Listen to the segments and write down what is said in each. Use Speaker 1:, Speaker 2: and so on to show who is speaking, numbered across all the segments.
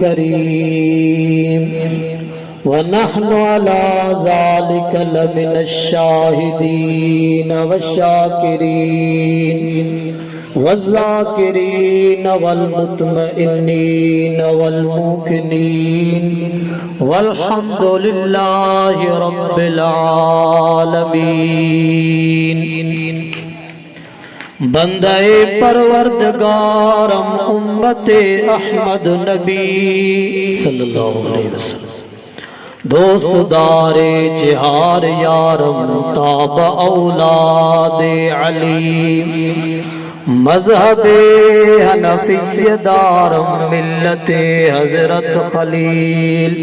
Speaker 1: کریم ونحن على ذلك لمن الشاهدين والشاكرين والذاكرين والمطمئنين والموقنين والحمد لله رب العالمين۔ بندہ پروردگارم امت احمد نبی صلی اللہ علیہ وسلم، دوست دار جہار یارم تاب اولاد علی، مذہب حنفی دارم ملت حضرت خلیل،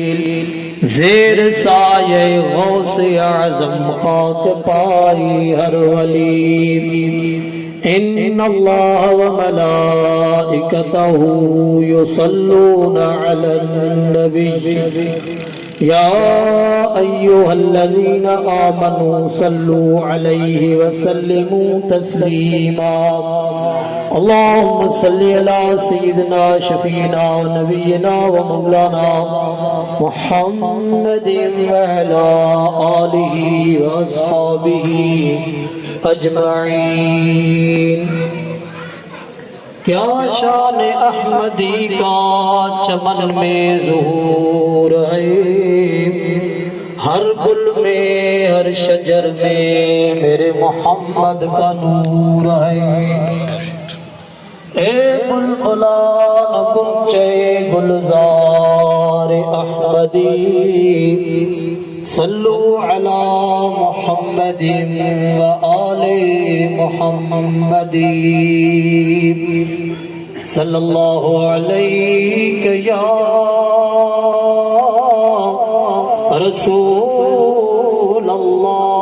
Speaker 1: زیر سایہ غوث اعظم خاک پائی ہر ولی۔ ان اللہ وملائکتہ یصلون علی النبی یا ایہا الذین آمنوا صلوا علیہ وسلموا تسلیما۔ اللہم صلی علی سیدنا شفیعنا ونبینا ومولانا محمد وعلی آلہ واصحابہ اجمعین۔ کیا شان احمدی کا چمن میں ظہور ہے، ہر گل میں ہر شجر میں میرے محمد کا نور ہے۔ اے بلبلان گنچے گلزار احمدی، صلو علی محمد وآل محمد، صلی اللہ علیہ یا رسول اللہ،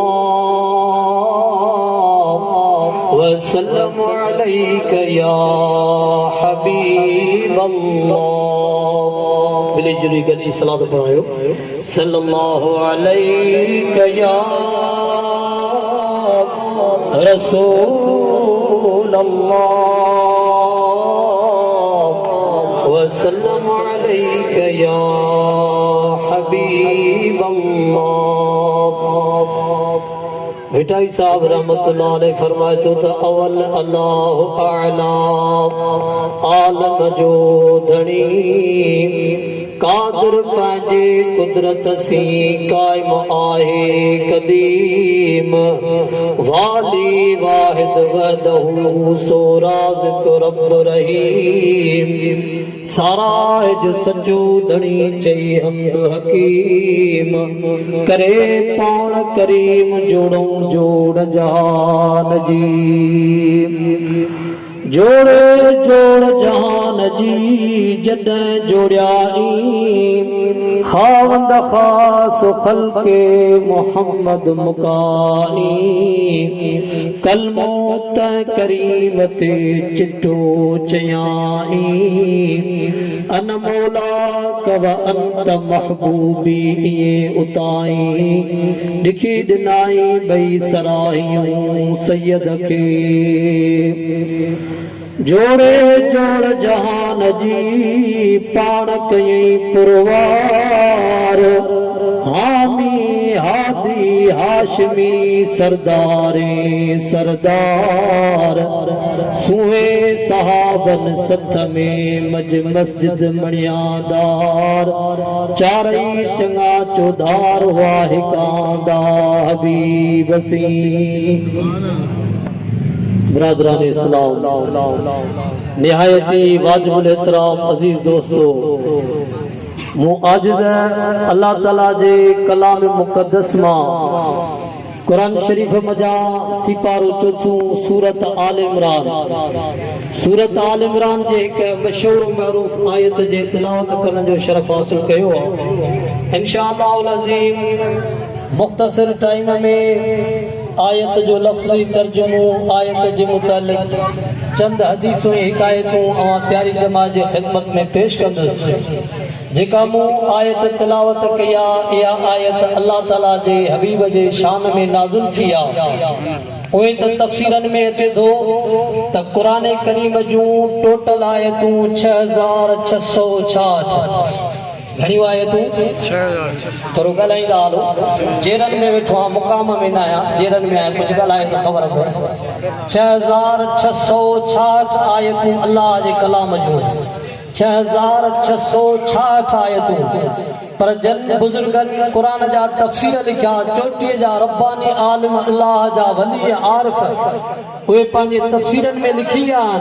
Speaker 1: وسلم علیک یا حبیب اللہ۔ بلی جلی گلی صلاة پڑھائیو، صلی اللہ علیہ یا رسول اللہ، وسلم علیک یا حبیب اللہ۔ بھٹائی صاحب رحمت اللہ علیہ فرمائے تو اول اللہ اعلم عالم جو دھنی، قادر پانجے قدرت سی قائم آہے قدیم، والی واحد وحدہ سو رازق رب رحیم، سارا جو سچو دھنی چئی حمد حکیم، کرے پان کریم جوڑوں جوڑ جہان جی، جوڑے جوڑ جہان جی جدیں جوڑیائی، خاوند خاص خلق محمد مکائی، کلموں تے کریمت چٹو چیائی، انا مولا و انت محبوبی یہ اتائی، لکھی دنائی بئی سرائیوں سید کے، جوڑے جوڑ جہان جی پاڑک پروار، حامی ہادی ہاشمی سردار سردار، سوئے صحابن ست میں مج مسجد منیادار، چارئی چنگا چودھار واحکاندہ حبیب سی۔ برادران اسلام، نہایتی واجب الاحترام عزیز دوستو، معاجز اللہ تعالیٰ جے کلام مقدس ماں قرآن شریف مجا سپارو چوتھوں سورت آل عمران، سورت آل عمران جے ایک مشہور معروف آیت جے تلاوت کرنے جو شرف حاصل کیو انشاءاللہ العظیم۔ مختصر ٹائم میں آیت جو لفظی ترجمو آیت جے متعلق چند حدیثوں حکایتوں اور پیاری جماعت جے خدمت میں پیش کندس جکا مو آیت تلاوت کیا یا آیت اللہ تعالیٰ جے حبیب جے شان میں نازل تھیا اوے تا تفسیرن میں اچے دو تا قرآن کریم جو ٹوٹل آیتوں 6666 گھنی آیتوں 6666 تو گلائیں دالو جیرن میں ویٹھوا مقام میں نہ آیا جیرن میں آیا کچھ گلائیں تو خبر ہے 6666 آیتوں اللہ جے کلام جو 6666 آیتوں پر جن بزرگن قرآن جا تفسیر لکھا چوٹی جا ربانی عالم اللہ جا ولی عارف وہ پانچے تفسیرن میں لکھی آن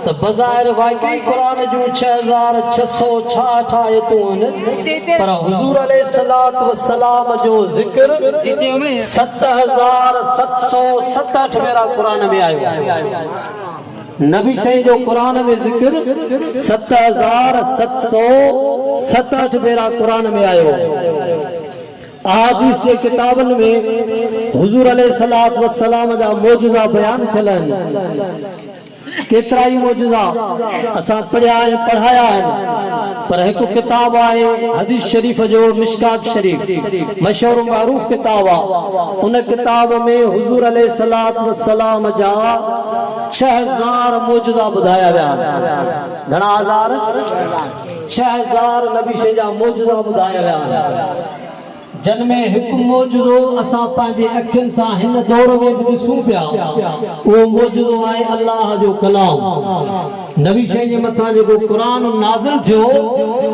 Speaker 1: تو بظاہر واقعی قرآن جو 6666 آیتوں پر حضور علیہ السلام جو ذکر 7767 میرا قرآن میں آئے نبی صحیح جو قرآن میں ذکر 7767 میرا قرآن میں آئے احادیث کے کتابن میں حضور علیہ السلام جا موجزہ بیان کھلن کترائی موجزہ اساں پڑھایا ہے پر ایک کتاب آئے حدیث شریف جو مشکات شریف مشہور معروف کتاب ان کتاب میں حضور علیہ السلام جا 6000 موجزہ بدھایا گیا گھنا ہزار 6000 نبی سے جا موجزہ بدھایا گیا جن میں ایک موجزو اساں پانجے اکھن سا ہن دور میں بھی ॾिसूं پیا وہ موجزو آئے اللہ جو کلام نبی شاہ جے مٿاں جو قرآن نازل تھیو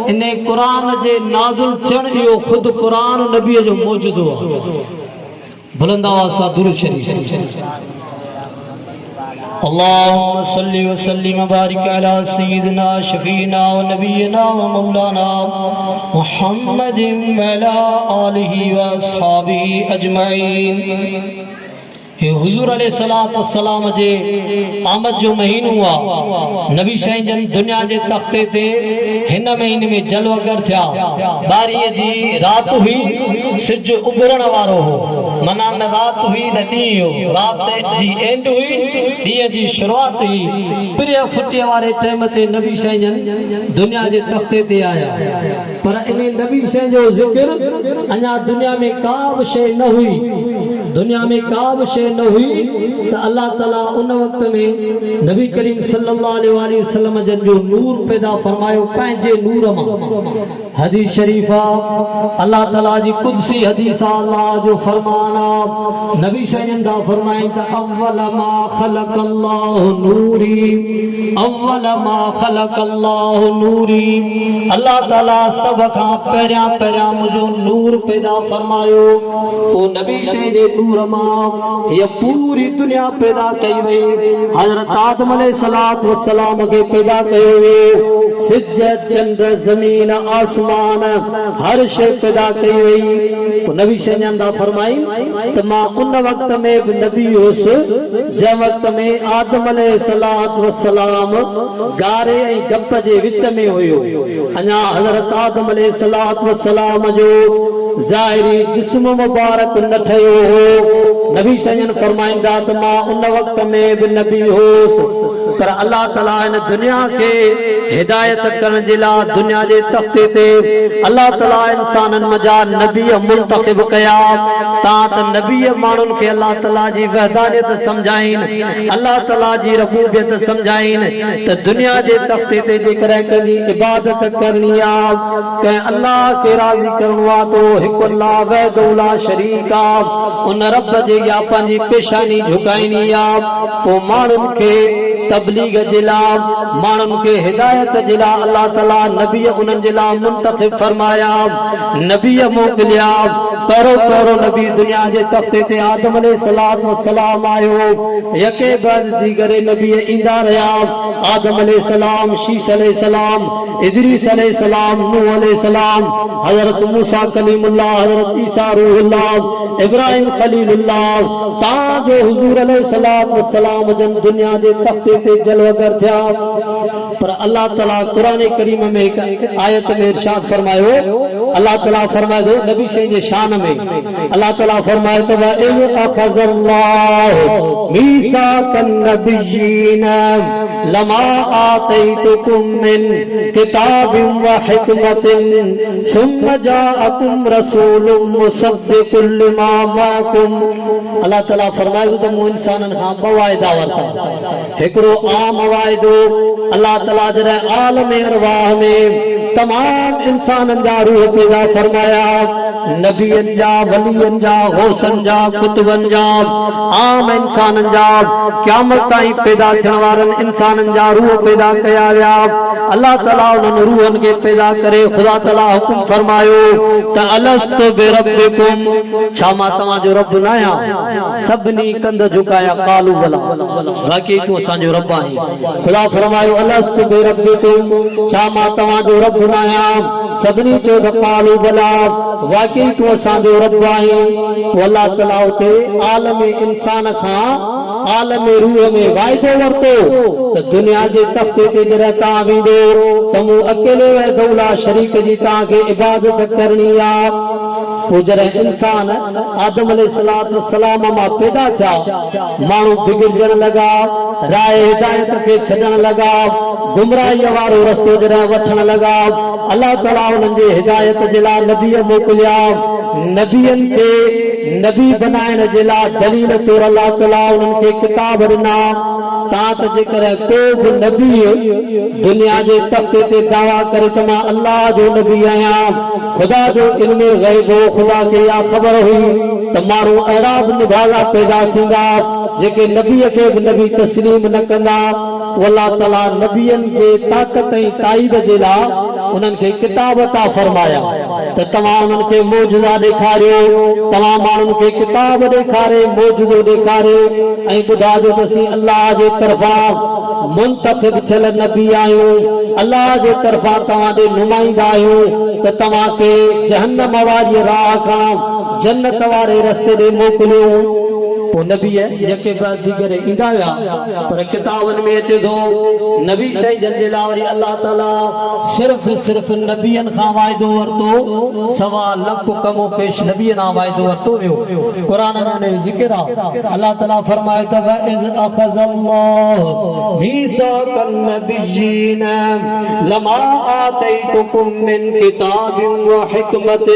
Speaker 1: ان قرآن جے نازل ٿيڻ اهو خود قرآن نبی جو موجزو بلند آواز سان درود شریف اللهم صل وسلم وبارك على سيدنا شفيعنا ونبينا ومولانا محمد وعلى آله واصحابه اجمعين حضور علیہ السلام جے آمد جو مہین ہوا نبی شاہی جن دنیا جے تختے تے ہن مہین میں جلوہ گر تھیا باری جی رات ہوئی سج ابھرن وارو ہو منا نہ رات ہوئی نہ ڈینہں ہو رات جی اینڈ ہوئی ڈینہں جی شروعات ہوئی پھر فٹے وارے ٹائم تے نبی شاہی جن دنیا جے تختے تے آیا پر انہیں نبی شاہی جو ذکر انہا دنیا میں کاب شے نہ ہوئی دنیا میں کاب شے نہ ہوئی تو اللہ تعالیٰ ان وقت میں نبی کریم صلی اللہ علیہ وسلم جن جو نور پیدا فرمائیو پہنجے نور ماں حدیث شریفہ اللہ تعالیٰ جی قدسی حدیثہ اللہ جو فرمانا نبی سجن دا فرمائیں تا اول ما خلق اللہ نوری اول ما خلق اللہ نوری اللہ تعالیٰ سب کھا پیرا مجھو نور پیدا فرمائیو وہ نبی سجن نور ماں یہ پوری دنیا پیدا کئی وئی حضرت آدم علیہ السلام کے پیدا کئی وئی سجد چندر زمین آسمان ہر شے پیدا کئی وئی تو نبی شہنیان دا فرمائی تو ماں ان وقت میں نبی ہوس جب وقت میں آدم علیہ السلام گارے گپ جے وچ میں ہوئیو انہا حضرت آدم علیہ السلام جو ظاہری جسم مبارک نہ ٹھیو ہو نبی شہنیان فرمائیں دا تو ماں ان وقت میں نبی ہوس پر اللہ تعالیٰ ان دنیا کے ہدایت کرن جلا دنیا جے تختے تے اللہ تعالیٰ انسانن مجا نبی منتخب کیا تات نبی مانن کے اللہ تعالیٰ جی وحدانیت سمجھائیں اللہ تعالیٰ جی ربوبیت سمجھائیں تو دنیا جے تختے تے جے کرے کجی عبادت کرنی آپ کہ اللہ کے راضی کرنوا تو حق اللہ وحد لا شریک آپ ان رب جے یا پنجی پیشانی جھکائنی آپ تو مانن کے تبلیغ جلا مانن کے ہدایت جلا اللہ تعالیٰ نبی انن جلا منتخب فرمایا نبی موکلیا پہرو نبی دنیا جے تختے تے آدم علیہ السلام آئیو یکے بعد دیگر نبی ایندہ رہا آدم علیہ السلام شیس علیہ السلام ادریس علیہ السلام نوح علیہ السلام حضرت موسیٰ کلیم اللہ حضرت عیسیٰ روح اللہ ابراہیم خلیل اللہ تاں جو حضور علیہ السلام جن دنیا جے تختے تے جلوگر تھیا پر اللہ تعالیٰ قرآن کریم میں ایک آیت میں ارشاد فرمائے اللہ تعالیٰ فرمائے دو نبی سے یہ شان شان میں اللہ تعالیٰ فرمائے تو وَإِذْ أَخَذَ اللَّهُ مِيثَاقَ النَّبِيِّينَ لَمَا آتَيْتُكُم مِّن كِتَابٍ وَحِكْمَةٍ ثُمَّ جَاءَكُمْ رَسُولٌ مُصَدِّقٌ لِّمَا مَعَكُمْ اللہ تعالیٰ فرمائے تو مو انسانن ہاں بوائدہ ورتا ہکڑو عام وائدو اللہ تعالیٰ جرے عالم ارواح میں تمام انسانن جا روح پیدا فرمایا نبیین جا ولیین جا غوثن جا کتبن جا عام انسانن جا قیامت تائیں پیدا تھنوارن انسانن جا روح پیدا کیا گیا اللہ تعالیٰ انہوں روحن کے پیدا کرے خدا تعالیٰ حکم فرمایو تا الست بربکم چھاما تمہاں جو رب نایا سبنی کند جھکایا قالو بلا واقعی تو اسان جو رب آئیں خدا فرمایو الست بربکم چھاما تمہاں جو رب نایا سبنی جو قالو بلا واقعی تو اسان جو رب آئیں تو اللہ تعالیٰ تے عالم انسان کھاں عالم روح میں وائدو ورتو تو دنیا جے تختے تے جرہ تعویدو تمو اکیلے وے دولا شریک جی تاکہ عبادت کرنی آپ پوجرہ انسان آدم علیہ السلام ما پیدا تھا مانو بگڑ جن لگا رائے ہدایت کے چھڑن لگا گمراہی وارو رستو جرہ وٹھن لگا اللہ تعالیٰ انہن جے ہدایت جلا نبی موکلیا نبیین کے نبی بنائن جلا دلیل طور اللہ تعالیٰ انہن کے کتاب ڈنا تات جکر کو بھی نبی دنیا جے تختے تے دعویٰ کرے تما اللہ جو نبی آیا خدا جو علم غیب خدا کے یا خبر ہوئی تمارو اعراب نبھالا پیدا تھینگا جے نبی کے نبی تسلیم نہ کندا اللہ تعالیٰ نبیین جے طاقت تائید جلا انہن کے کتاب عطا فرمایا تو تمام ان کے موجزہ دکھارے تمام ان کے کتاب دکھارے موجزہ دکھارے ایں خدا جو تسی اللہ جے طرفا منتخب چل نبی آئیوں اللہ جے طرفا تمام دے نمائندہ آئیوں تو تمام کے جہنم والی راہ کام جنت وارے رستے دے موکلیوں وہ نبی ہے یکے بعد دیگر اندایا پر کتابن میں اچھے دو نبی صحیح جنجلاوری اللہ تعالیٰ صرف نبیین خواہدو ورطو سوا لکھ کمو پیش نبیین آوائدو ورطو قرآن میں ذکر اللہ تعالیٰ فرمائے تھا وَإِذْ أَخَذَ اللَّهُ مِيثَاقَ النَّبِيِّينَ لَمَا آتَيْتُكُم مِّن كِتَابٍ وَحِكْمَةٍ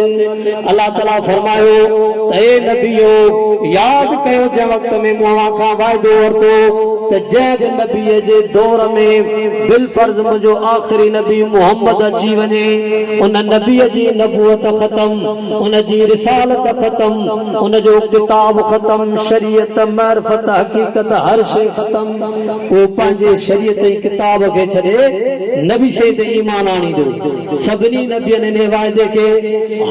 Speaker 1: اللہ تعالیٰ فرمائے اے نبیو یاد کہو جے وقت میں مواقع وائدو ورطو کہ جیب نبی جے دور میں بالفرض مجھو آخری نبی محمد اچھی ونے ان نبی جی نبوت ختم ان جی رسالت ختم ان جو کتاب ختم شریعت معرفت حقیقت ہر شے ختم وہ پانجے شریعت کتاب کے چھڑے نبی سے ایمان آنی دو سبنی نبی نے وعدے کے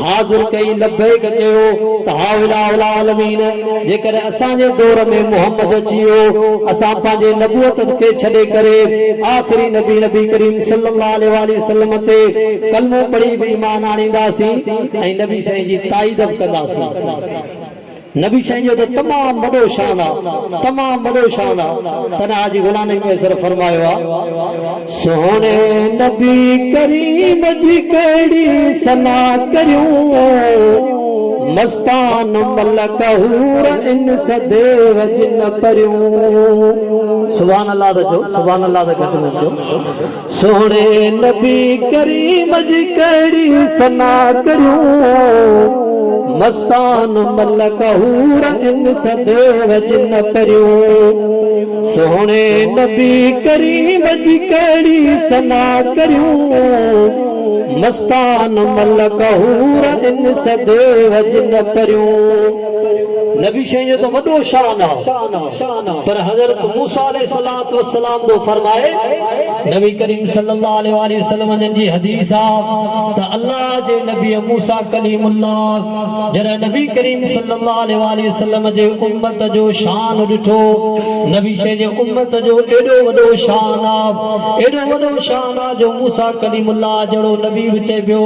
Speaker 1: حاضر کئی لبیک چیو تحاولا العالمین جے کرے اسانے دور میں محمد اچیو اساں پانجے نبوت کے چھڑے کرے آخری نبی کریم صلی اللہ علیہ وسلم تے کلمہ پڑھی بھی ایمان آنی دا سی اے نبی صحیح جی تائید کدا سی نبی صحیح جو تمام بڑو شانہ تنہ آجی غلامی میں سر فرمائیوا سونے نبی کریم جی کڑی سنا کریوں مستان ملک حور انس دیو جن پریوں سبحان اللہ دا جو سبحان اللہ دا گھٹنے جو سونے نبی کریم جی کڑی سنا کریوں مستان ملک حور انس دیو جن پریوں سونے نبی کریم جی کڑی سنا کریوں مستان ملک حور انس دیو جن پریوں نبی شہید تو وڈو شان پر حضرت موسیٰ علیہ السلام تو فرمائے نبی کریم صلی اللہ علیہ وسلم جی حدیثہ تا اللہ جے نبی موسیٰ کلیم اللہ جرہ نبی کریم صلی اللہ علیہ وسلم جے امت جو شان ڈٹھو نبی شہید جے امت جو ایڈو وڈو شان جو موسیٰ کلیم اللہ جڑو نبی بچے بیو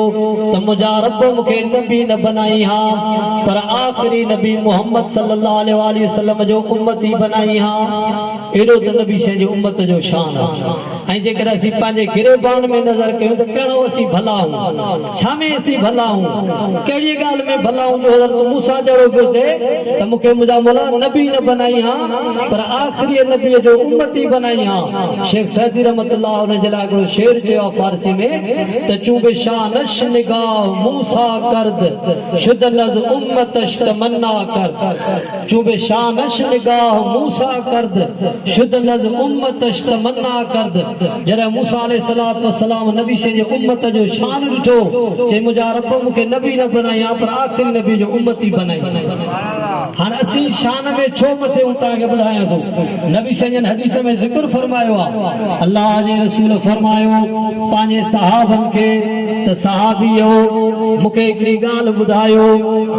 Speaker 1: تا مجا رب مکے نبی نہ بنائی ہاں پر آخری نبی محمد صلی اللہ علیہ وسلم جو امتی بنائی ہاں ایڈو تا نبی سے جو امت جو شان ऐं जेकर असीं पंहिंजे गिरेबान में नज़र कयूं त कहिड़ो असीं भला आहियूं, छा में असीं भला आहियूं, कहिड़ी ॻाल्हि में भला आहियूं जो हज़रत मूसा जहिड़ो पियो थिए त मूंखे मुंहिंजा मौला नबी न बनाई हा पर आख़िरी नबीअ जो उम्मती बनाई हा। शेख सैदी रहमतुल्लाह हुन जे लाइ हिकिड़ो शेर चयो आहे फारसी में त चूबे शानश निगाह मूसा करद शुद्ध नज़ उम्मतश तमन्ना करद, चूबे शानश निगाह मूसा करद शुद्ध नज़ उम्मतश तमन्ना करद। जॾहिं मूसा अलैहिस्सलातु वस्सलाम नबी से जे उम्मत जो शान ॾिठो चई मुंहिंजा रब मूंखे नबी न बनाई हा पर आख़िरी नबी जो उम्मती बनाई। हाणे असीं शान में छो मथे तव्हांखे ॿुधायां थो, नबी सजन हदीस में ज़िक्र फरमायो आहे, अल्लाह जे रसूल फरमायो पंहिंजे सहाबनि खे त सहाबीओ मूंखे हिकिड़ी ॻाल्हि ॿुधायो,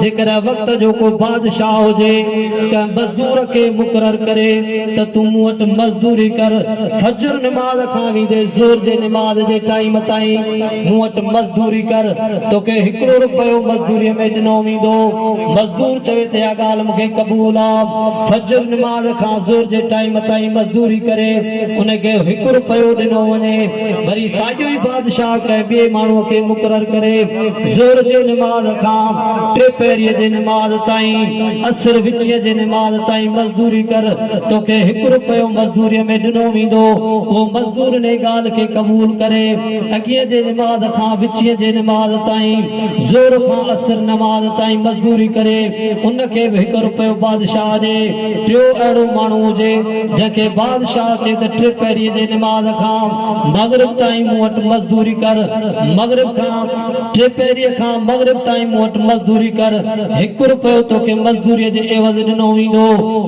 Speaker 1: जेकर वक़्त जो को बादशाह हुजे कंहिं मज़दूर खे मुक़रर करे त तूं मूं वटि मज़दूरी कर, फजर निमाज़ खां वेंदे ज़ोर जे निमाज़ जे टाइम ताईं मूं वटि मज़दूरी कर, तोखे हिकिड़ो रुपयो मज़दूरीअ में ॾिनो वेंदो। मज़दूर चवे त इहा ॻाल्हि मूंखे क़बूल आहे, फजर निमाज़ खां ज़ोर जे टाइम ताईं मज़दूरी करे उनखे हिकु रुपयो ॾिनो वञे। वरी साॻियो ई बादशाह कंहिं ॿिए माण्हूअ खे मुक़रर करे ज़ोर जे निमाज़ खां टे पहिरीअ जे निमाज़ ताईं असर विचीअ जे निमाज़ ताईं मज़दूरी कर, तोखे हिकु रुपयो मज़दूरीअ में ॾिनो वेंदो। उहो मज़दूर इन ॻाल्हि खे क़बूल करे अॻीअ जे निमाज़ खां विचीअ जे निमाज़ ताईं ज़ोर खां असर नमाज़ ताईं मज़दूरी करे उनखे बि हिकु रुपयो बादशाह ॾे। टियों अहिड़ो माण्हू हुजे जंहिंखे बादशाह चए त टे पहिरीअ जे निमाज़ खां मग़रिब ताईं मूं वटि मज़दूरी कर, मग़रिब खां टे पहिरीअ खां मग़रिब ताईं मूं वटि मज़दूरी कर, हिकु रुपयो तोखे मज़दूरीअ जे एवज़ ॾिनो वेंदो।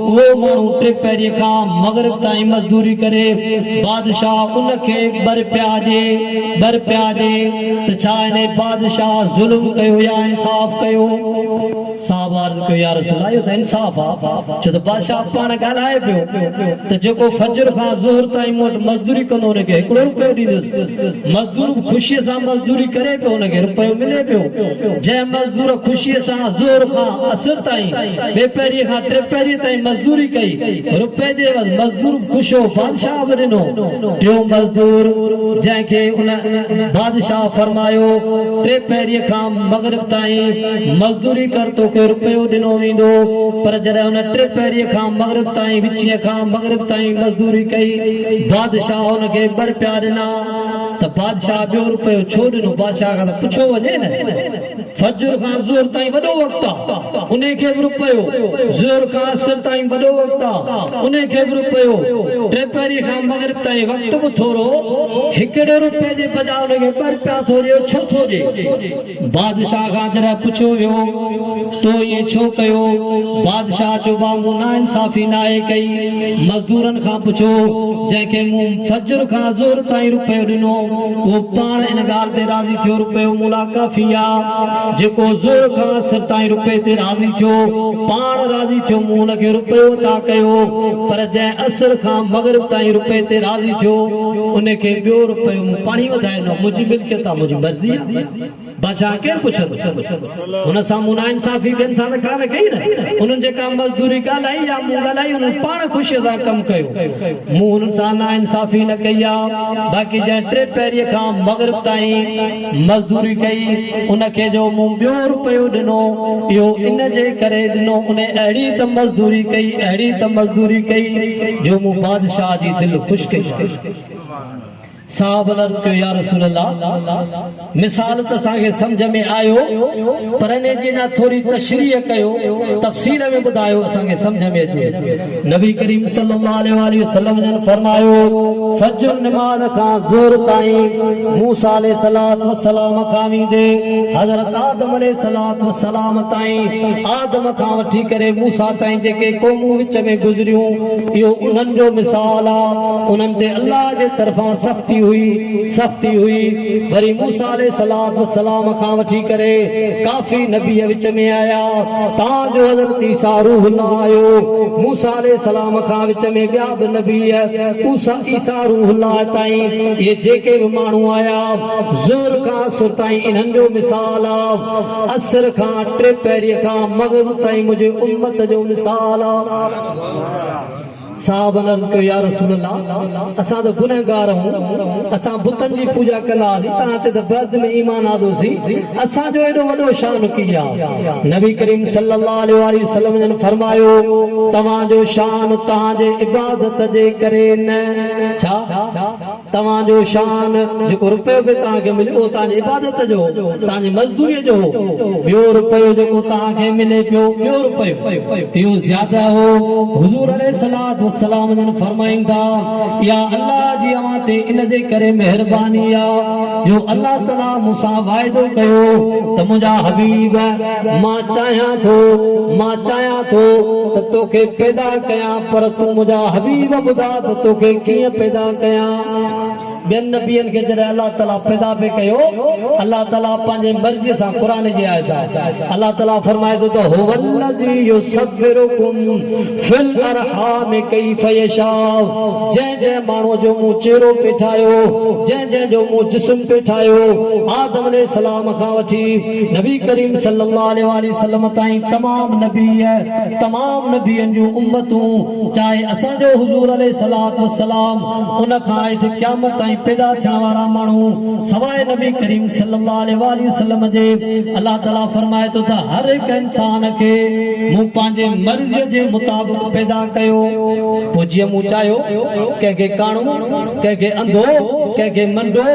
Speaker 1: उहो माण्हू टे पहिरीअ खां मग़रिब ताईं मज़दूरी करे बादशाह उनखे ॿर पिया ॾे त छा हिन बादशाह ज़ुल्म कयो या इंसाफ़ कयो? साहब अर्ज़ कयो या रसूल अल्लाह इहो त इंसाफ़ आहे, छो त बादशाह पाण ॻाल्हाए पियो त जेको फजर खां ज़ोहर ताईं मूं वटि मज़दूरी कंदो हुनखे हिकिड़ो रुपयो ॾींदुसि। मज़दूर ख़ुशीअ सां मज़दूरी करे पियो हुनखे रुपयो मिले पियो। जंहिं मज़दूर ख़ुशीअ सां ज़ोहर खां असर ताईं ॿिए पहिरीअ खां टे पहिरीअ ताईं मज़दूरी कई रुपए जे एवज़ मज़दूर ख़ुशि हो, बादशाह बि ॾिनो। टियों मज़दूर जंहिंखे उन बादशाह फरमायो टे पहिरीअ खां मग़रिब ताईं मज़दूरी कर तोखे रुपयो ॾिनो वेंदो, पर जॾहिं हुन टे पहिरीअ खां मग़रिब ताईं विचीअ खां मग़रिब ताईं मज़दूरी कई बादशाह हुनखे ॿर पिया ॾिना त बादशाह ॿियो रुपयो छो ॾिनो? बादशाह खां त पुछो वञे न, फजर खां ज़ोहर ताईं वॾो वक़्तु आहे उनखे बि रुपयो, ज़ोहर खां असर ताईं वॾो वक़्तु आहे उनखे बि रुपयो, टे पहिरीअ खां मग़रिब ताईं वक़्तु बि थोरो, हिकिड़े रुपए जे बजाय उनखे ॿर पिया थो ॾियो, छो थो ॾे? बादशाह खां जॾहिं पुछो वियो तो ये छो कयो? बादशाह चयो बा मूं ना इंसाफ़ी नाहे कई। मज़दूरनि खां पुछो जंहिंखे मूं फजर खां ज़ोहर ताईं रुपयो ॾिनो उहो पाण इन ॻाल्हि ते राज़ी थियो रुपयो मूला काफ़ी आहे, जेको ज़ोहर खां असर ताईं रुपए ते राज़ी थियो पाण राज़ी थियो मूं हुनखे रुपयो अता कयो, पर जंहिं असर खां मग़रिब ताईं रुपए ते राज़ी थियो उनखे ॿियो रुपयो मूं पाणी वधाए ॾिनो। मुंहिंजी मिल्कियत आहे, मुंहिंजी मर्ज़ी आहे। बादशाह केरु पुछंदो? हुन सां मूं ना इंसाफ़ी ॿियनि सां त कान कई न, उन्हनि जेका मज़दूरी ॻाल्हाई या मूं ॻाल्हाई उन्हनि पाण ख़ुशीअ सां कमु कयो, मूं हुननि सां ना इंसाफ़ी न कई आहे। बाक़ी जंहिं टे पहिरीअ खां मग़रिब ताईं मज़दूरी कई उनखे जो मूं ॿियो रुपयो ॾिनो इहो इन जे करे ॾिनो उन अहिड़ी त मज़दूरी कई, अहिड़ी त मज़दूरी कई जो मूं बादशाह जी दिलि ख़ुशि कई। साहब अर्ज़ कयो या रसूल अल्लाह मिसाल त असांखे सम्झ में आयो पर इन जी अञा थोरी तशरीह कयो, तफ़सील में ॿुधायो असांखे सम्झ में अचे। नबी करीम सल्लल्लाहु अलैहि वसल्लम जन फरमायो फजर नमाज़ खां ज़ोहर ताईं मूसा अलैहिस्सलातु वस्सलाम खां वेंदे हज़रत आदम अलैहिस्सलातु वस्सलाम ताईं, आदम खां वठी करे मूसा ताईं जेके क़ौमूं विच में गुज़रियूं इहो उन्हनि जो मिसाल आहे। उन्हनि ते अल्लाह जे तरफ़ां सख़्ती हुई। वरी मूसा अलैहिस्सलातु वस्सलाम खां वठी करे काफ़ी नबी विच में आया, ताजो हज़रत ईसा रूहुल्लाह आयो। मूसा अलैहिस्सलाम खां विच में ॿिया बि नबी ईसा रूहुल्लाह ताईं ये जेके बि माण्हू आया ज़ोहर खां असर ताईं इन्हनि जो मिसाल आहे। असर खां टे पहिरीअ खां मग़रिब ताईं मुंहिंजे उम्मत जो मिसाल आहे। صاحب عرض کयो یا رسول اللہ اساں تو گنہگار ہوں اساں بتن جی پوجا کنदासीं تاں تے تے بعد میں ایمان آدوسی اساں جو ایڈو وڈو شان کیا نبی کریم صلی اللہ علیہ وآلہ وسلم نے فرمایا تواں جو شان تاں جے عبادت جے کرے نہ چھا تواں جو شان جو روپے پہ تاں کے ملے او تاں جی عبادت جو تاں جی مزدوری جو بیو روپے جو تاں کے ملے پیو بیو روپے تیو زیادہ ہو حضور علیہ الصلوۃ والسلام نے فرمائیں تھا یا اللہ جی اواں تے ان دے کرے مہربانی جو اللہ تعالی موسی وعدو کयो تے مجا حبیب ماں چاہیاں تھو تے توکے پیدا کیاں پر تو مجا حبیب بدا تے توکے کیاں پیدا کیاں بین نبیین کے جڑے اللہ تعالیٰ پیدا پہ کہو اللہ تعالیٰ پانچے مرضی سا قرآن جی آئے تھا اللہ تعالیٰ فرمائے تو هو الذی یصورکم فی الارحام کیف یشاء جے مانو جو منہ چہرو پہ ٹھایو جے جو منہ جسم پہ ٹھایو آدم علیہ السلام کھا وٹھی نبی کریم صلی اللہ علیہ وآلہ وسلم تائیں تمام نبی ہے تمام نبیین جو امتوں چاہے اساں جو حضور علیہ السلام ان کھا قیامت تائیں پیدا تھیण وارا مانو سوائے نبی کریم صلی اللہ علیہ وآلہ وسلم جے اللہ تعالیٰ فرمائے تو ہر ایک انسان کے منہ پانجے مرضی جے مطابق پیدا کیو پوجیے منہ چاہیو کہ کانو کہ اندھو کہ منڈو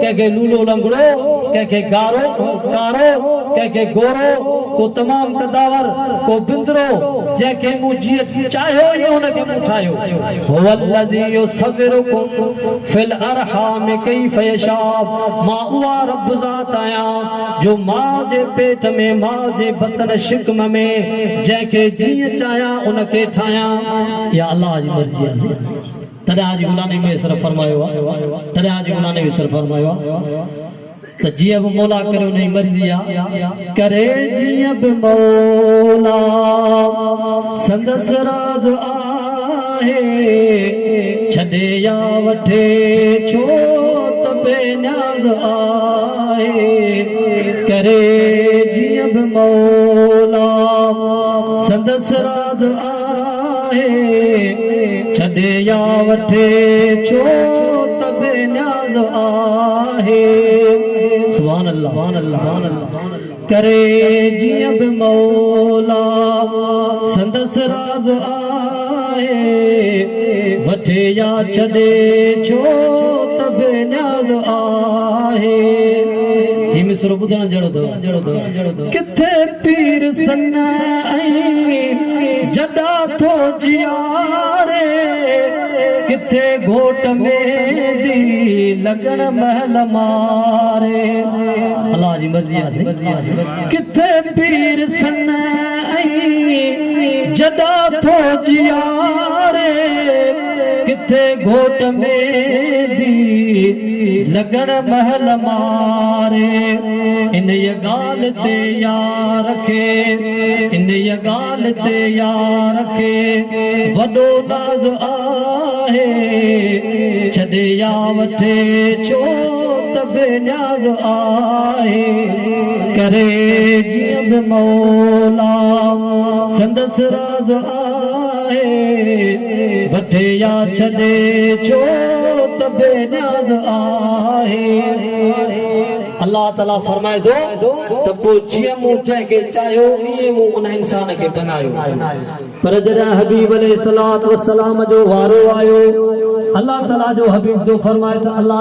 Speaker 1: کہ لولو لنگڑو کہ گارو کارو کہ گورو کو تمام قداور کو بندرو جے کہ منہ چاہیو یہ انہ کے منہ ٹھائیو هو الذی یصورکم فی الارحام کیف یشاء ماں ہوا رب ذات آیا جو ماں جے پیٹ میں ماں جے بطن شکم میں جے کہ جی چاہیا ان کے ٹھایا یا اللہ جی مرضی ہے ترے آج گلانے میں صرف فرمائیو ترے آج گلانے میں صرف فرمائیو تو جی اب مولا کرو نہیں مرضی کرے جی اب مولا سندس راز آہے چھڑے یا وٹھے چھو تبے نیاز آئے کرے جی اب مولا سندس راز آئے چھڑے یا وٹھے چھو تبے نیاز آئے سبحان اللہ کرے جی اب مولا سندس راز آئے وٹھے یا چھڑے چھو تب نیاز آئے یہ مصر بدھنا جڑو دو کتھے پیر سنائیں جڑا تو جیارے کتھے گھوٹ میں دی لگن محل مارے اللہ جی مرضی آسے کتھے پیر سنائیں جڑا تو جیارے کتھے گھوٹ میں دی لگن محل مارے ان یہ گال تے یا رکھے ان یہ گال تے یا رکھے وڈو ناز آہے چھڑے یا وٹھے چھو تب نیاز آہے کرے جب مولا سندس راز آہے وٹھے یا چھڑے چھو تب نیاز آہے اللہ تعالیٰ فرمائے دو تب جیے منہ چاہے کہ چاہیو یہ منہ انہ انسان کے بنایو پر جرہ حبیب علیہ السلام جو وارو آئیو اللہ تعالیٰ جو حبیب دو فرمائے تھا اللہ